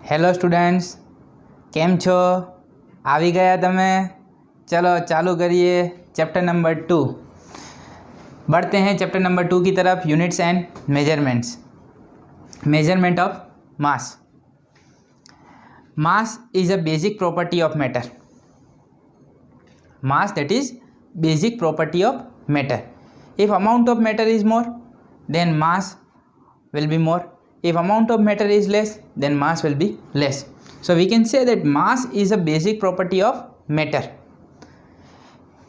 Hello students, કેમ છો? આવી ગયા તમે? चलो चालू करिए चैप्टर नंबर 2। बढ़ते हैं चैप्टर नंबर 2 की तरफ। Units and measurements. Measurement of mass. Mass is a basic property of matter. Mass that is basic property of matter. If amount of matter is more then mass will be more. If amount of matter is less then mass will be less. So we can say that mass is a basic property of matter.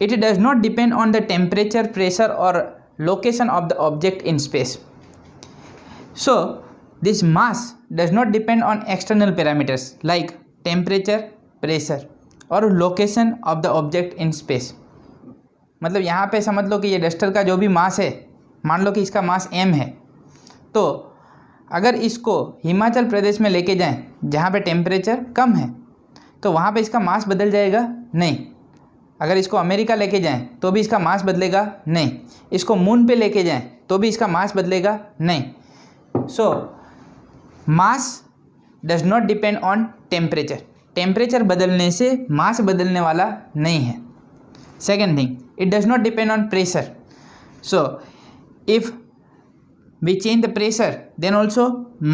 It does not depend on the temperature, pressure or location of the object in space. So this mass does not depend on external parameters like temperature, pressure or location of the object in space. मतलब यहाँ पे समझ लो कि ये duster का जो भी मास है, मान लो कि इसका मास m है, तो अगर इसको हिमाचल प्रदेश में लेके जाएं जहाँ पे टेम्परेचर कम है तो वहाँ पे इसका मास बदल जाएगा? नहीं। अगर इसको अमेरिका लेके जाएं तो भी इसका मास बदलेगा? नहीं। इसको मून पे लेके जाएं तो भी इसका मास बदलेगा? नहीं। So mass does not depend on temperature. Temperature बदलने से मास बदलने वाला नहीं है। Second thing, it does not depend on pressure. So if we change the pressure then also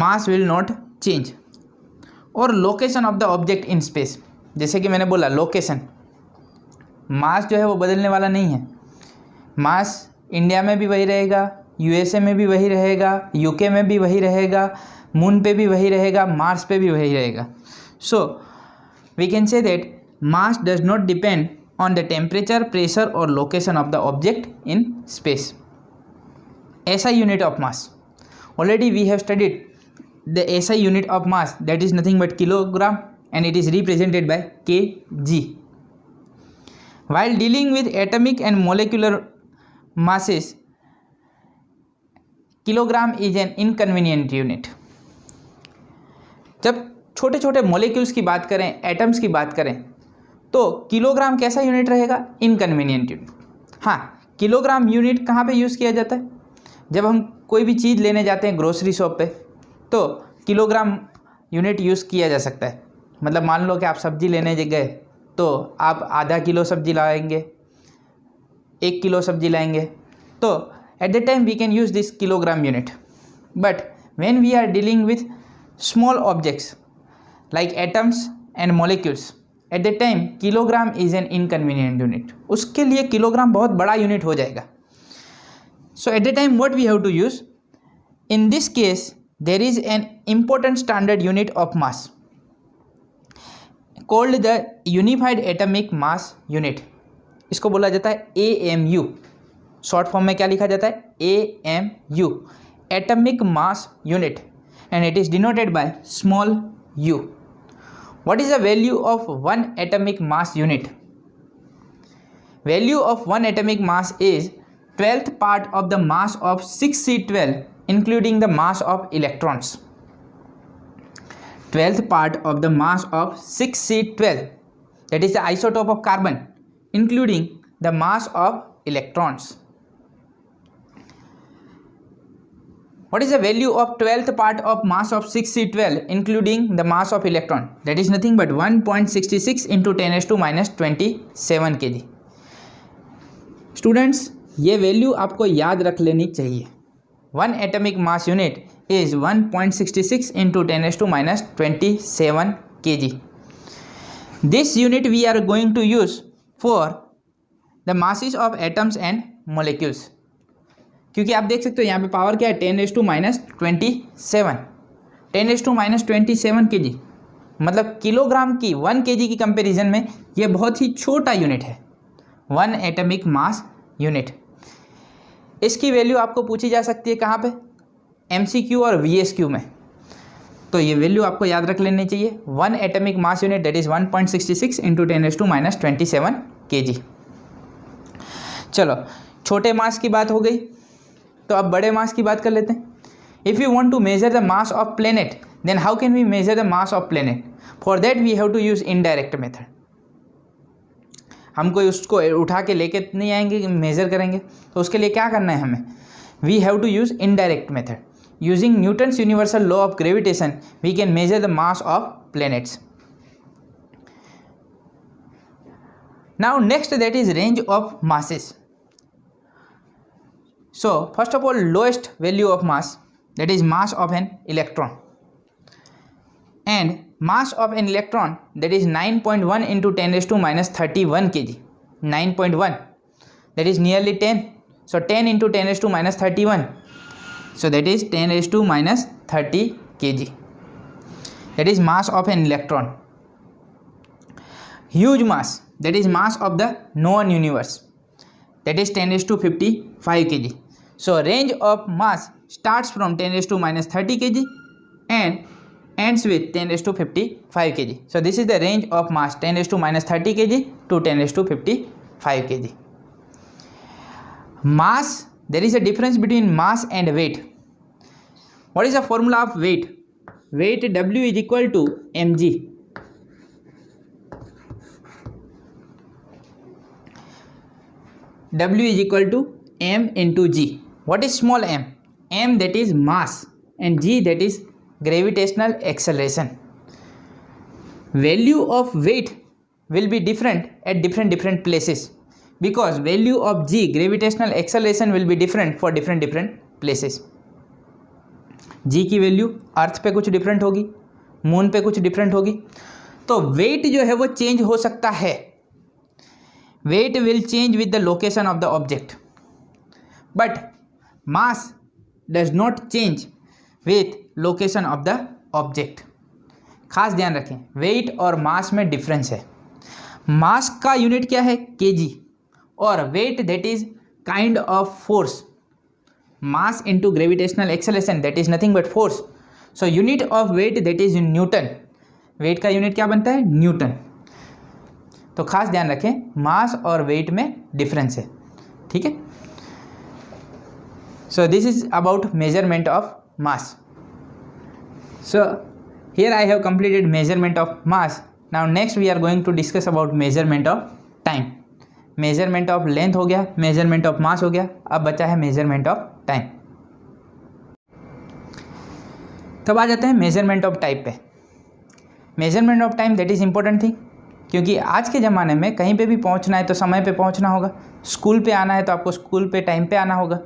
mass will not change. और location of the object in space, जैसे कि मैंने बोला लोकेशन, मास जो है वो बदलने वाला नहीं है। मास इंडिया में भी वही रहेगा, यूएसए में भी वही रहेगा, यूके में भी वही रहेगा, मून पे भी वही रहेगा, मार्स पे भी वही रहेगा। So we can say that mass does not depend on the temperature, pressure और location of the object in space. SI unit of mass. Already we have studied the SI unit of mass, that is nothing but kilogram, and it is represented by kg. While dealing with atomic and molecular masses, kilogram is an inconvenient unit. जब छोटे छोटे molecules की बात करें, atoms की बात करें, तो किलोग्राम कैसा यूनिट रहेगा? Inconvenient unit. हाँ, किलोग्राम यूनिट कहाँ पे यूज़ किया जाता है? जब हम कोई भी चीज़ लेने जाते हैं ग्रोसरी शॉप पे तो किलोग्राम यूनिट यूज़ किया जा सकता है। मतलब मान लो कि आप सब्ज़ी लेने गए तो आप आधा किलो सब्ज़ी लाएंगे, 1 किलो सब्ज़ी लाएंगे, तो at the time we can use this kilogram unit. But when we are dealing with small objects like atoms and molecules, at the time kilogram is an inconvenient unit. उसके लिए kilogram बहुत बड़ा unit हो जाएगा। So at the time what we have to use? In this case there is an important standard unit of mass called the Unified Atomic Mass Unit. इसको बोला जाता है AMU। शॉर्ट फॉर्म में क्या लिखा जाता है? AMU, Atomic Mass Unit, and it is denoted by small u. What is the value of one atomic mass unit? Value of one atomic mass is 12th part of the mass of 6C12 including the mass of electrons. 12th part of the mass of 6C12, that is the isotope of carbon, including the mass of electrons. What is the value of 12th part of mass of 6C12 including the mass of electron? That is nothing but 1.66 into 10⁻27 kg. Students, ये value आपको याद रख लेनी चाहिए। One atomic mass unit is 1.66 into 10⁻27 kg. This unit we are going to use for the masses of atoms and molecules. क्योंकि आप देख सकते हो यहाँ पे पावर क्या है? 10⁻27। 10⁻27 kg मतलब किलोग्राम की 1 kg की कंपेरिजन में ये बहुत ही छोटा यूनिट है, वन एटमिक मास यूनिट। इसकी वैल्यू आपको पूछी जा सकती है कहाँ पे? MCQ और VSQ में। तो ये वैल्यू आपको याद रख लेनी चाहिए। One atomic mass unit that is 1.66 into 10⁻27 kg। चलो, छोटे मास की बात हो गई, तो अब बड़े मास की बात कर लेते हैं। If you want to measure the mass of planet then how can we measure the mass of planet? For that we have to use indirect method. हम कोई उसको उठा के लेके नहीं आएंगे, मेज़र करेंगे, तो उसके लिए क्या करना है हमें? We have to use indirect method. using Newton's universal law of gravitation we can measure the mass of planets. Now next, that is range of masses. So first of all, lowest value of mass, that is mass of an electron, and mass of an electron, that is 9.1 into 10 raised to minus 31 kg. 9.1, that is nearly 10. So 10 into 10 raised to minus 31, so that is 10 raised to minus 30 kg. That is mass of an electron. Huge mass, that is mass of the known universe, that is 10 raised to 55 kg. So range of mass starts from 10 raised to minus 30 kg and ends with 10 raised to 55 kg. So this is the range of mass, 10 raised to minus 30 kg to 10 raised to 55 kg. Mass, there is a difference between mass and weight. What is the formula of weight? Weight W is equal to mg. W is equal to m into g. What is small m? M, that is mass, and g, that is gravitational acceleration. Value of weight will be different at different places, because value of g, gravitational acceleration, will be different for different places. g की value अर्थ पे कुछ different होगी, moon पे कुछ different होगी, तो wait जो है वो चेंज हो सकता है. Weight will change with the location of the object, but mass does not change with location of the object. खास ध्यान रखें, वेट और मास में डिफरेंस है. मास का यूनिट क्या है? केजी, और weight, that is kind of force. Mass into gravitational acceleration, that is nothing but force. So unit of weight, that is newton. Weight का यूनिट क्या बनता है? न्यूटन. तो खास ध्यान रखें, मास और वेट में डिफरेंस है. ठीक है. So this is about measurement of mass. So here I have completed measurement of mass. Now next we are going to discuss about measurement of time. Measurement of length हो गया, measurement of mass हो गया, अब बचा है measurement of time. तब आ जाते हैं measurement of type पे. Measurement of time, that is important thing, क्योंकि आज के ज़माने में कहीं पे भी पहुंचना है तो समय पे पहुंचना होगा. स्कूल पे आना है तो आपको स्कूल पे टाइम पे आना होगा.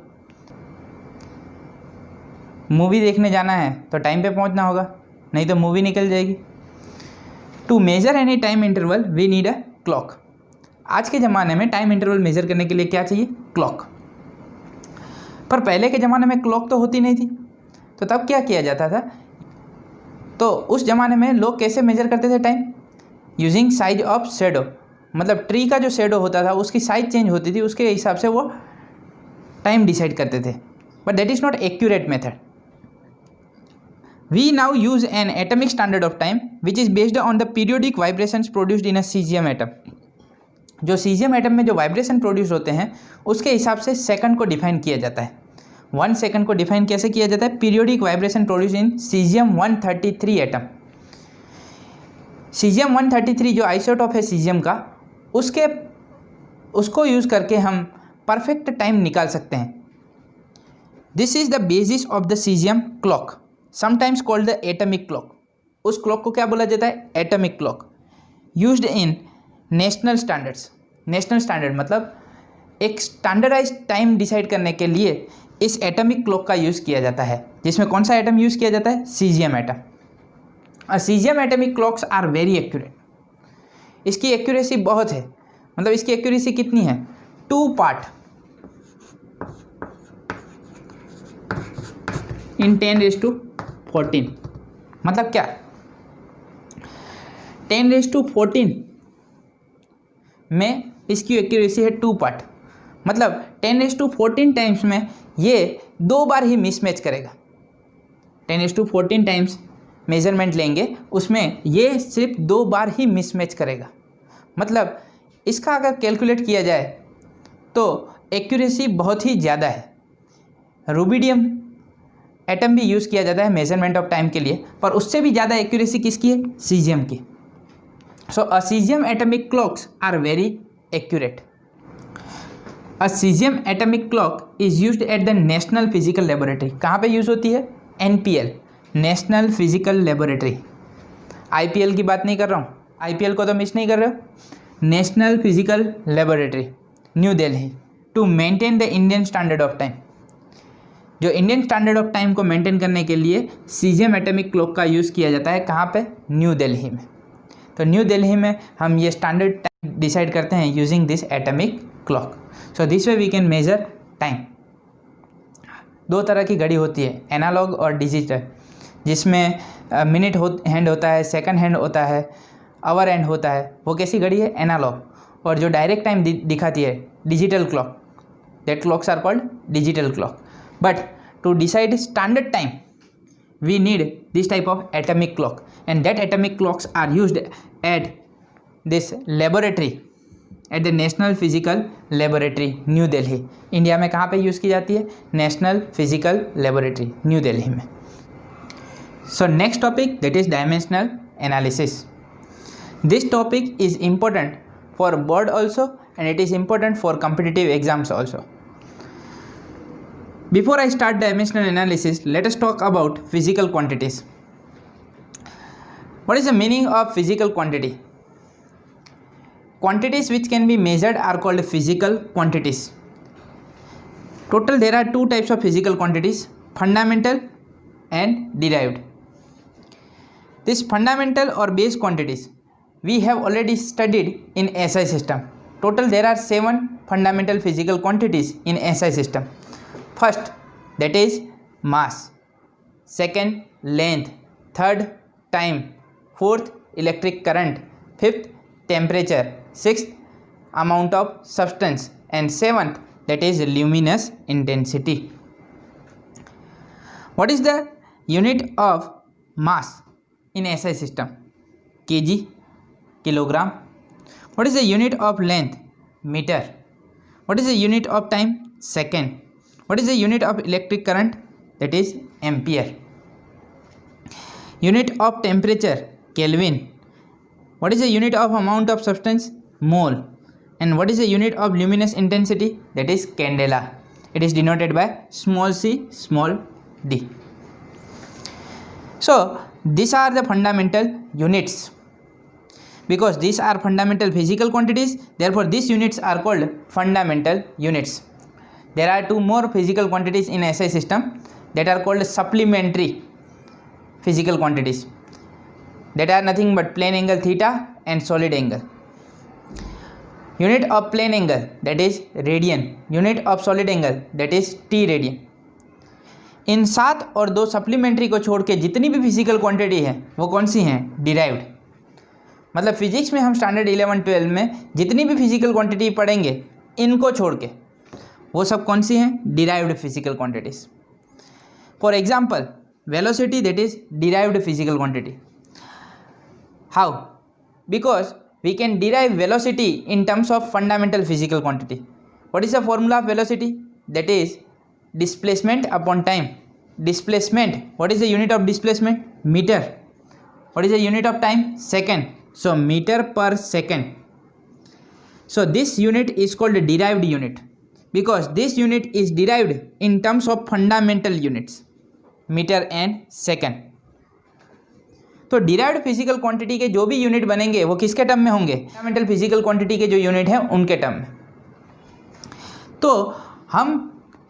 मूवी देखने जाना है तो टाइम पे पहुंचना होगा, नहीं तो मूवी निकल जाएगी. To measure any time interval we need a clock. आज के ज़माने में टाइम इंटरवल मेजर करने के लिए क्या चाहिए? क्लॉक. पर पहले के ज़माने में क्लॉक तो होती नहीं थी, तो तब क्या किया जाता था? तो उस ज़माने में लोग कैसे मेजर करते थे time? Using size of shadow. मतलब ट्री का जो शेडो होता था उसकी साइज चेंज होती थी, उसके हिसाब से वो टाइम डिसाइड करते थे. But that is not accurate method. We now use an atomic standard of time which is based on the periodic vibrations produced in a cesium atom. जो cesium atom में जो वाइब्रेशन प्रोड्यूस होते हैं उसके हिसाब से सेकंड को define किया जाता है. 1 सेकंड को डिफाइन कैसे किया जाता है? Periodic vibration produce in caesium 133 atom. Caesium 133 जो आइसोटोप है सीजियम का, उसको यूज़ करके हम परफेक्ट टाइम निकाल सकते हैं. This is the basis of the caesium clock, sometimes called the atomic clock. उस क्लॉक को क्या बोला जाता है? Atomic clock. Used in national standards. National standard मतलब एक स्टैंडर्डाइज टाइम डिसाइड करने के लिए इस एटमिक क्लॉक का यूज़ किया जाता है, जिसमें कौन सा एटम यूज़ किया जाता है? Caesium atom. Caesium atomic clocks are very accurate. इसकी एक्यूरेसी बहुत है. मतलब इसकी एक्यूरेसी कितनी है? 2 पार्ट इन 10⁻14. मतलब क्या? 10⁻14 में इसकी एक्यूरेसी है 2 पार्ट. मतलब 10⁻14 टाइम्स में ये 2 बार ही मिसमैच करेगा. 10⁻14 टाइम्स मेजरमेंट लेंगे, उसमें ये सिर्फ 2 बार ही मिसमैच करेगा. मतलब इसका अगर कैलकुलेट किया जाए तो एक्यूरेसी बहुत ही ज़्यादा है. रूबिडियम एटम भी यूज़ किया जाता है मेजरमेंट ऑफ टाइम के लिए, पर उससे भी ज़्यादा एक्यूरेसी किसकी है? सीजियम की. So a caesium atomic clocks are very accurate. A caesium atomic clock is used at the national physical laboratory. कहाँ पे यूज़ होती है? NPL, national physical laboratory. IPL की बात नहीं कर रहा हूँ, IPL को तो मिस नहीं कर रहे हो। National physical Laboratory, New Delhi, to maintain the Indian standard of time. जो इंडियन स्टैंडर्ड ऑफ टाइम को मेंटेन करने के लिए सीजियम एटॉमिक क्लॉक का यूज़ किया जाता है। कहाँ पे? न्यू दिल्ली में। तो न्यू दिल्ली में हम ये स्टैंडर्ड टाइम डिसाइड करते हैं using this atomic clock. So this way we can measure time. दो तरह की घड़ी होती है, एनालॉग और डिजिटल, जिसमें मिनट हैंड होता है, सेकंड हैंड होता है, आवर हैंड होता है। वो कैसी घड़ी है? एनालॉग। और जो डायरेक्ट टाइम दिखाती है, digital clock, that clocks are called digital clock. But to decide standard time, we need this type of atomic clock, and that atomic clocks are used at this laboratory, at the National Physical Laboratory, New Delhi. India में कहाँ पे use की जाती है? National physical Laboratory, New Delhi में। So next topic, that is dimensional analysis. This topic is important for board also, and it is important for competitive exams also. Before I start dimensional analysis, let us talk about physical quantities. What is the meaning of physical quantity? Quantities which can be measured are called physical quantities. Total there are two types of physical quantities, fundamental and derived. This fundamental or base quantities we have already studied in SI system. Total there are 7 fundamental physical quantities in SI system. First, that is mass. Second, length. Third, time. Fourth, electric current. Fifth, temperature. Sixth, amount of substance. And seventh, that is luminous intensity. What is the unit of mass in SI system? kg, kilogram. What is the unit of length? Meter. What is the unit of time? Second. What is the unit of electric current? That is ampere. Unit of temperature? Kelvin. What is the unit of amount of substance? Mole. And what is the unit of luminous intensity? That is candela. It is denoted by small c, small d. So these are the fundamental units. Because these are fundamental physical quantities, therefore these units are called fundamental units. There are two more physical quantities in SI system that are called supplementary physical quantities, that are nothing but plane angle theta and solid angle. Unit of plane angle, that is radian. Unit of solid angle, that is t radian. इन 7 और 2 supplementary को छोड़ के जितनी भी physical quantity है वो कौन सी हैं? डिराइव्ड। मतलब फिजिक्स में हम स्टैंडर्ड 11-12 में जितनी भी फिजिकल क्वांटिटी पढ़ेंगे, इनको छोड़ के वो सब कौन सी हैं? Derived physical quantities. For example, velocity, that is derived physical quantity. How? Because we can derive velocity in terms of fundamental physical quantity. What is the formula of velocity? That is displacement upon time. Displacement, what is the unit of displacement? Meter. What is the unit of time? Second. So meter per second. So this unit is called a derived unit because this unit is derived in terms of fundamental units, meter and second. तो derived physical quantity के जो भी unit बनेंगे वो किसके term में होंगे? Fundamental physical quantity के जो यूनिट हैं उनके टर्म में. तो हम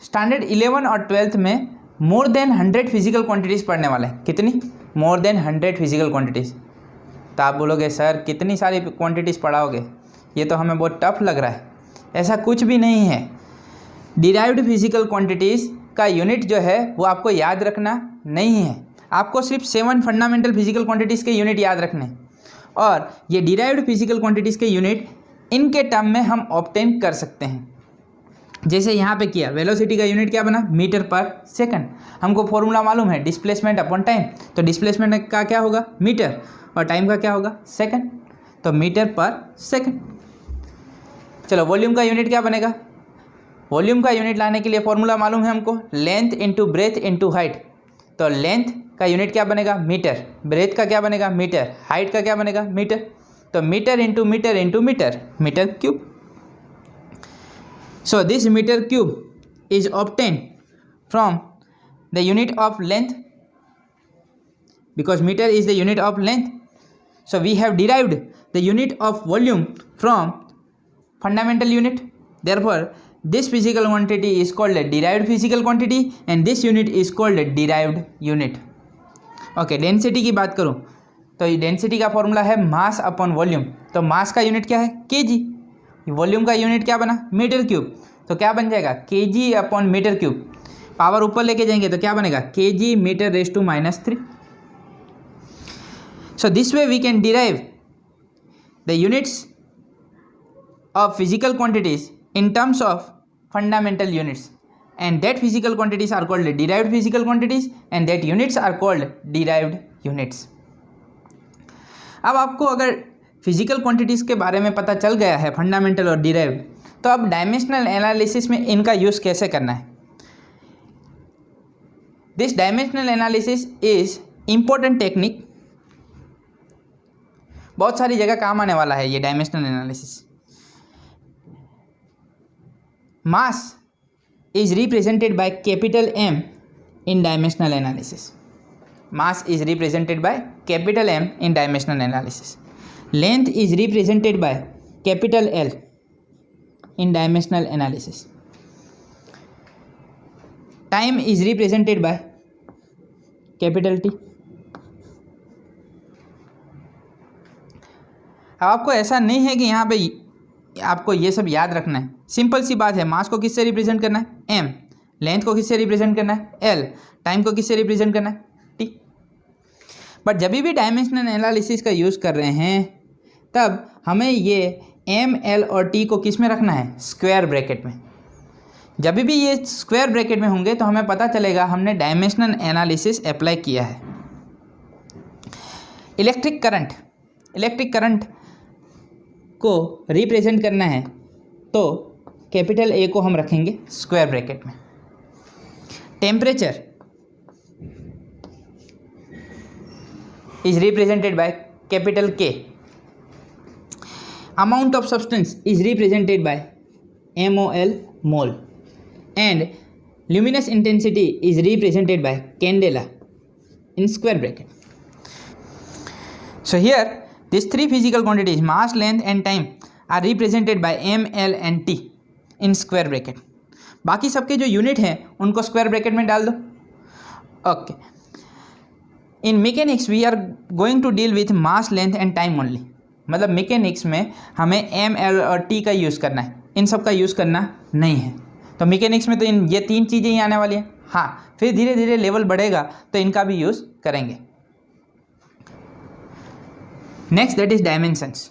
स्टैंडर्ड 11 और 12th में मोर देन 100 फिजिकल क्वांटिटीज़ पढ़ने वाले हैं. कितनी? More than 100 physical quantities. तो आप बोलोगे सर कितनी सारी क्वांटिटीज़ पढ़ाओगे, ये तो हमें बहुत टफ लग रहा है. ऐसा कुछ भी नहीं है. डिराइव्ड फिजिकल क्वांटिटीज़ का यूनिट जो है वो आपको याद रखना नहीं है. आपको सिर्फ 7 फंडामेंटल फिजिकल क्वांटिटीज़ के यूनिट याद रखने हैं और ये डिराइव्ड फिजिकल क्वांटिटीज़ के यूनिट इनके टर्म में हम ऑब्टेन कर सकते हैं. जैसे यहाँ पे किया, वेलोसिटी का यूनिट क्या बना? मीटर पर सेकंड. हमको फॉर्मूला मालूम है डिस्प्लेसमेंट अपॉन टाइम. तो डिस्प्लेसमेंट का क्या होगा? मीटर. और टाइम का क्या होगा? सेकंड. तो मीटर पर सेकंड. चलो वॉल्यूम का यूनिट क्या बनेगा? वॉल्यूम का यूनिट लाने के लिए फॉर्मूला मालूम है हमको, length into breadth into height. तो लेंथ का यूनिट क्या बनेगा? मीटर. ब्रेथ का क्या बनेगा? मीटर. हाइट का क्या बनेगा? मीटर. तो metre into metre into metre, metre cube. So this meter cube is obtained from the unit of length because meter is the unit of length. So we have derived the unit of volume from fundamental unit. Therefore this physical quantity is called a derived physical quantity and this unit is called a derived unit. Okay, density की बात करूँ तो ये density का formula है mass upon volume. तो मास का unit क्या है? केजी. वॉल्यूम का यूनिट क्या बना? Metre cube. तो क्या बन जाएगा? KG upon metre cube. Power ऊपर लेके जाएंगे तो क्या बनेगा? KG metre raise to -3. So this way we can derive the units of physical quantities in terms of fundamental units, and that physical quantities are called derived physical quantities and that units are called derived units. अब आपको अगर physical quantities के बारे में पता चल गया है फंडामेंटल और डिराइव्ड, तो अब डायमेंशनल एनालिसिस में इनका यूज़ कैसे करना है. This dimensional analysis is important technique. बहुत सारी जगह काम आने वाला है ये dimensional analysis. Mass is represented by capital M in dimensional analysis. Mass is represented by capital M in dimensional analysis. Length is represented by capital L in dimensional analysis. Time is represented by capital T. अब आपको ऐसा नहीं है कि यहाँ पे आपको ये सब याद रखना है. सिंपल सी बात है. मास को किससे रिप्रेजेंट करना है? m. लेंथ को किससे रिप्रेजेंट करना है? l. टाइम को किससे रिप्रेजेंट करना है? t. बट जब भी डायमेंशनल एनालिसिस का यूज़ कर रहे हैं तब हमें ये m, l और t को किस में रखना है? स्क्वायर ब्रैकेट में. जब भी ये स्क्वायर ब्रैकेट में होंगे तो हमें पता चलेगा हमने डायमेंशनल एनालिसिस अप्लाई किया है. इलेक्ट्रिक करंट को रिप्रेजेंट करना है तो कैपिटल ए को हम रखेंगे स्क्वायर ब्रैकेट में. Temperature is represented by capital K. Amount of substance is represented by MOL mole. And luminous intensity is represented by candela in square bracket. So here these three physical quantities mass, length and time are represented by M, L and T in square bracket. बाकी सबके जो unit हैं उनको square bracket में डाल दो. Okay. In mechanics we are going to deal with mass, length and time only. मतलब mechanics में हमें M, L और T का यूज़ करना है, इन सब का यूज़ करना नहीं है. तो मैकेनिक्स में तो ये तीन चीज़ें ही आने वाली हैं. हाँ, फिर धीरे धीरे लेवल बढ़ेगा तो इनका भी यूज़ करेंगे. Next that is dimensions.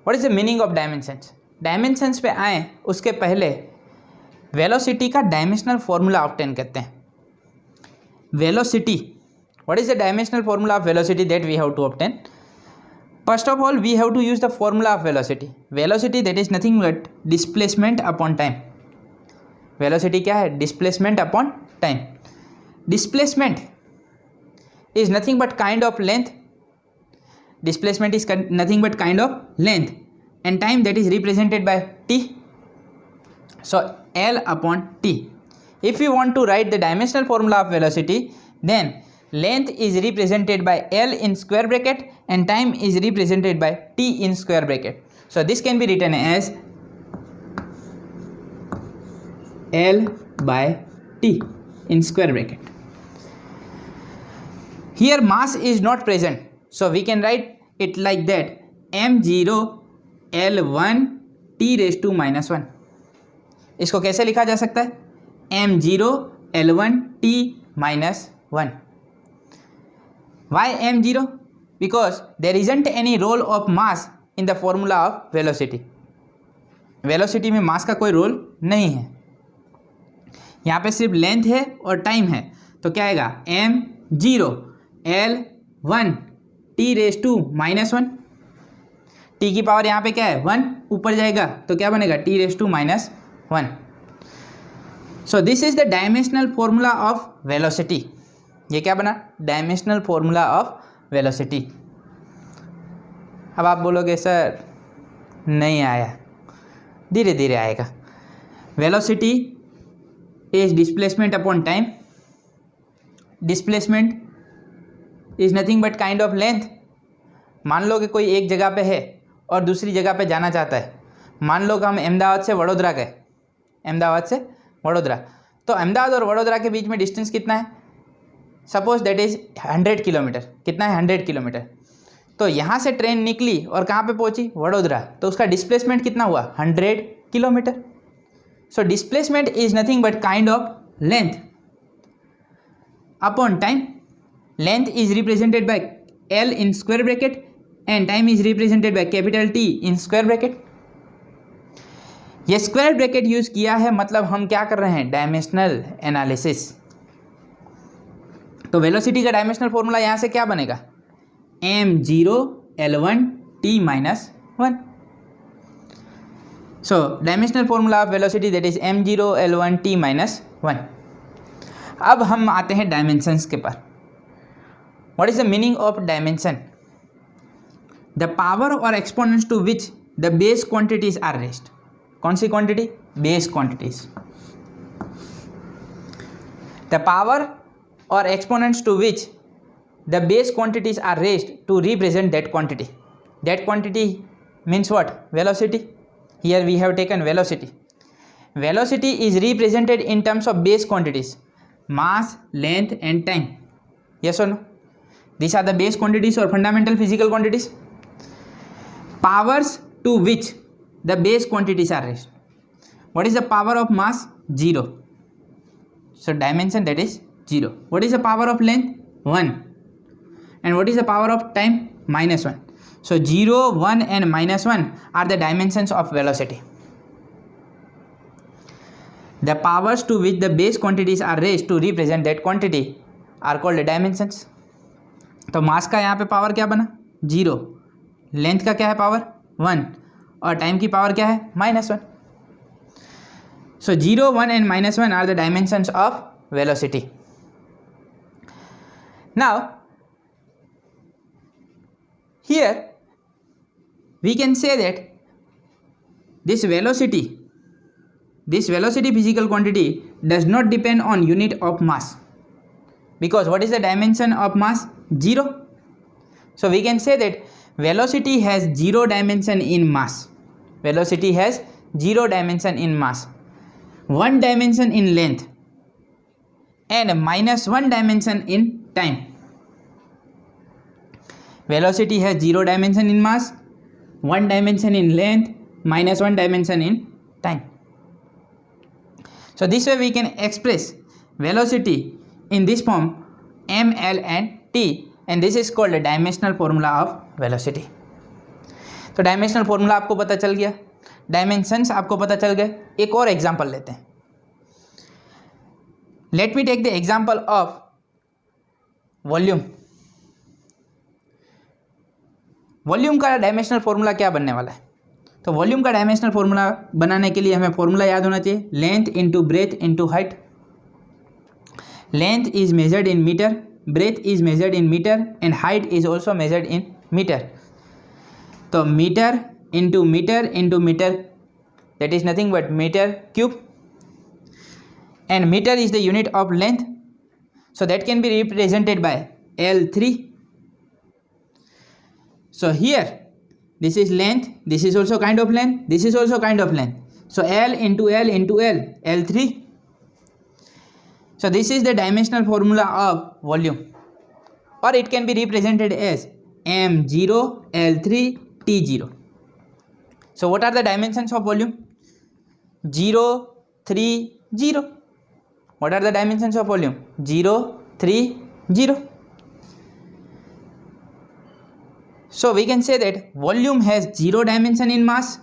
What is the meaning of dimensions? Dimensions पे आए उसके पहले वेलोसिटी का डायमेंशनल फॉर्मूला ऑब्टेन करते हैं. Velocity, what is the dimensional formula of velocity that we have to obtain? First of all we have to use the formula of velocity. Velocity that is nothing but displacement upon time. Velocity क्या है? Displacement upon time. Displacement is nothing but kind of length. Displacement is nothing but kind of length and time that is represented by t. So L upon t. If you want to write the dimensional formula of velocity, then length is represented by L in square bracket and time is represented by t in square bracket. So this can be written as L by t in square bracket. Here mass is not present. So we can write it like that, m0 L1 t raised to -1. इसको कैसे लिखा जा सकता है? m0 L1 t -1. Why m0? Because there isn't any role of mass in the formula of velocity. Velocity में मास का कोई role नहीं है. यहाँ पे सिर्फ लेंथ है और टाइम है. तो क्या आएगा? m0 L1 t raise to -1. t की पावर यहाँ पे क्या है? 1. ऊपर जाएगा तो क्या बनेगा? t raise to -1. So this is the dimensional formula of velocity. ये क्या बना? Dimensional formula of velocity. अब आप बोलोगे सर नहीं आया, धीरे धीरे आएगा. Velocity is displacement upon time. Displacement is nothing but kind of length. मान लो कि कोई एक जगह पे है और दूसरी जगह पे जाना चाहता है. मान लो कि हम अहमदाबाद से वडोदरा गए, अहमदाबाद से वडोदरा, तो अहमदाबाद और वडोदरा के बीच में डिस्टेंस कितना है? Suppose that is 100 kilometre. कितना है? 100 किलोमीटर. तो यहाँ से ट्रेन निकली और कहाँ पे पहुँची? वडोदरा. तो उसका डिस्प्लेसमेंट कितना हुआ? 100 kilometre. So displacement is nothing but kind of length upon time. Length is represented bye L in square bracket and time is represented by capital T in square bracket. ये स्क्वायर ब्रैकेट यूज किया है मतलब हम क्या कर रहे हैं? Dimensional analysis. तो वेलोसिटी का डायमेंशनल फॉर्मूला यहाँ से क्या बनेगा? m0 L1 t minus 1. So dimensional formula of velocity that is m0 L1 t minus 1. अब हम आते हैं डायमेंशंस के पर. What is the meaning of dimension? The power or exponents to which the base quantities are raised. कौन सी quantity? Base quantities. The power or exponents to which the base quantities are raised to represent that quantity. That quantity means what? Velocity. Here we have taken velocity. Velocity is represented in terms of base quantities, mass, length and time. Yes or no? These are the base quantities or fundamental physical quantities. Powers to which the base quantities are raised. What is the power of mass? 0. So dimension that is 0. What is the power of length? 1. And what is the power of time? -1. So 0, 1 and -1 are the dimensions of velocity. The powers to which the base quantities are raised to represent that quantity are called the dimensions. तो मास का यहाँ पे power क्या बना? 0. Length का क्या है power? 1. और टाइम की पावर क्या है? -1. So 0, 1 and -1 are the dimensions of velocity. Now here we can say that this velocity physical quantity does not depend on unit of mass, because what is the dimension of mass? 0. So we can say that velocity has 0 dimension in mass. Velocity has 0 dimension in mass, 1 dimension in length and -1 dimension in time. Velocity has 0 dimension in mass, 1 dimension in length, -1 dimension in time. So this way we can express velocity in this form m, l and t, and this is called the dimensional formula of velocity. तो dimensional formula आपको पता चल गया, dimensions आपको पता चल गए. एक और एग्जांपल लेते हैं. Let me take the example of volume. Volume का डायमेंशनल फॉर्मूला क्या बनने वाला है? तो वॉल्यूम का डायमेंशनल फॉर्मूला बनाने के लिए हमें फॉर्मूला याद होना चाहिए. Length into breadth into height. Length is measured in metre, breadth is measured in metre and height is also measured in metre. तो metre into metre that is nothing but metre cube, and metre is the unit of length, so that can be represented by L3. So here this is length, this is also kind of length, this is also kind of length. So L into L into L, L3. So this is the dimensional formula of volume, or it can be represented as M0 L3 T0. So what are the dimensions of volume? 0, 3, 0. What are the dimensions of volume? 0, 3, 0. So we can say that volume has 0 dimension in mass,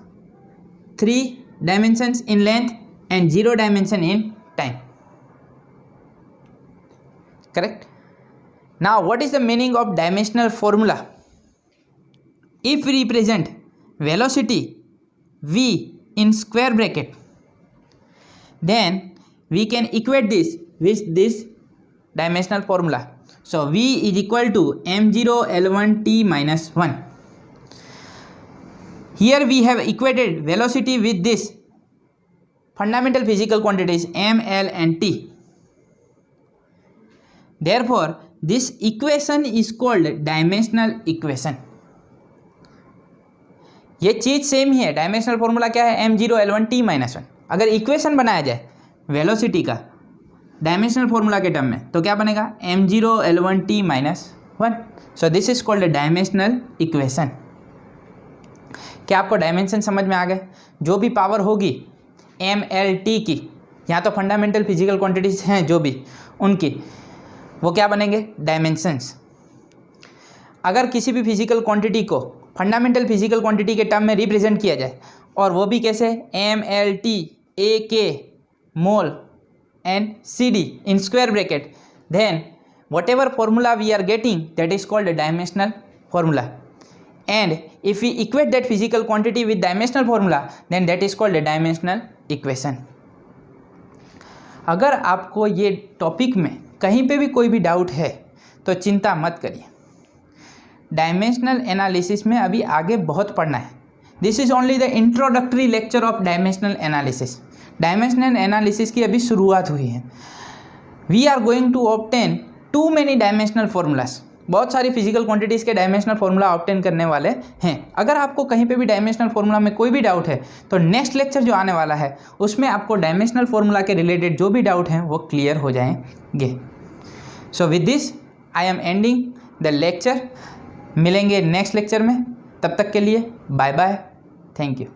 3 dimensions in length and 0 dimension in time. Correct? Now what is the meaning of dimensional formula? If we represent velocity v in square bracket, then we can equate this with this dimensional formula. So v is equal to m0 L1 t minus 1. Here we have equated velocity with this fundamental physical quantities m, l and t. Therefore this equation is called dimensional equation. ये चीज़ same ही है, dimensional formula क्या है, m0l1t-1। अगर equation बनाया जाए velocity का dimensional formula के term में तो क्या बनेगा, m0l1t-1। So this is called dimensional equation. क्या आपको डायमेंशन समझ में आ गए? जो भी पावर होगी mlt की, यहाँ तो फंडामेंटल फिजिकल क्वांटिटीज हैं जो भी उनकी, वो क्या बनेंगे, डायमेंशंस। अगर किसी भी फिजिकल क्वांटिटी को फंडामेंटल फिजिकल क्वांटिटी के टर्म में रिप्रेजेंट किया जाए, और वो भी कैसे, mlt ak mole and cd in square bracket, then whatever formula we are getting, that is called a dimensional formula. And if we equate that physical quantity with dimensional formula, then that is called a dimensional equation. अगर आपको ये topic में कहीं पे भी कोई भी doubt है तो चिंता मत करिए, डायमेंशनल एनालिसिस में अभी आगे बहुत पढ़ना है। This is only the introductory lecture of dimensional analysis. Dimensional analysis की अभी शुरुआत हुई है। We are going to obtain too many dimensional formulas, बहुत सारी फिजिकल क्वांटिटीज़ के डायमेंशनल फार्मूला ऑब्टेन करने वाले हैं। अगर आपको कहीं पे भी डायमेंशनल फार्मूला में कोई भी डाउट है तो नेक्स्ट लेक्चर जो आने वाला है उसमें आपको डायमेंशनल फार्मूला के रिलेटेड जो भी डाउट हैं वो क्लियर हो जाएंगे। So with this I am ending the lecture. मिलेंगे नेक्स्ट लेक्चर में, तब तक के लिए बाय बाय, थैंक यू।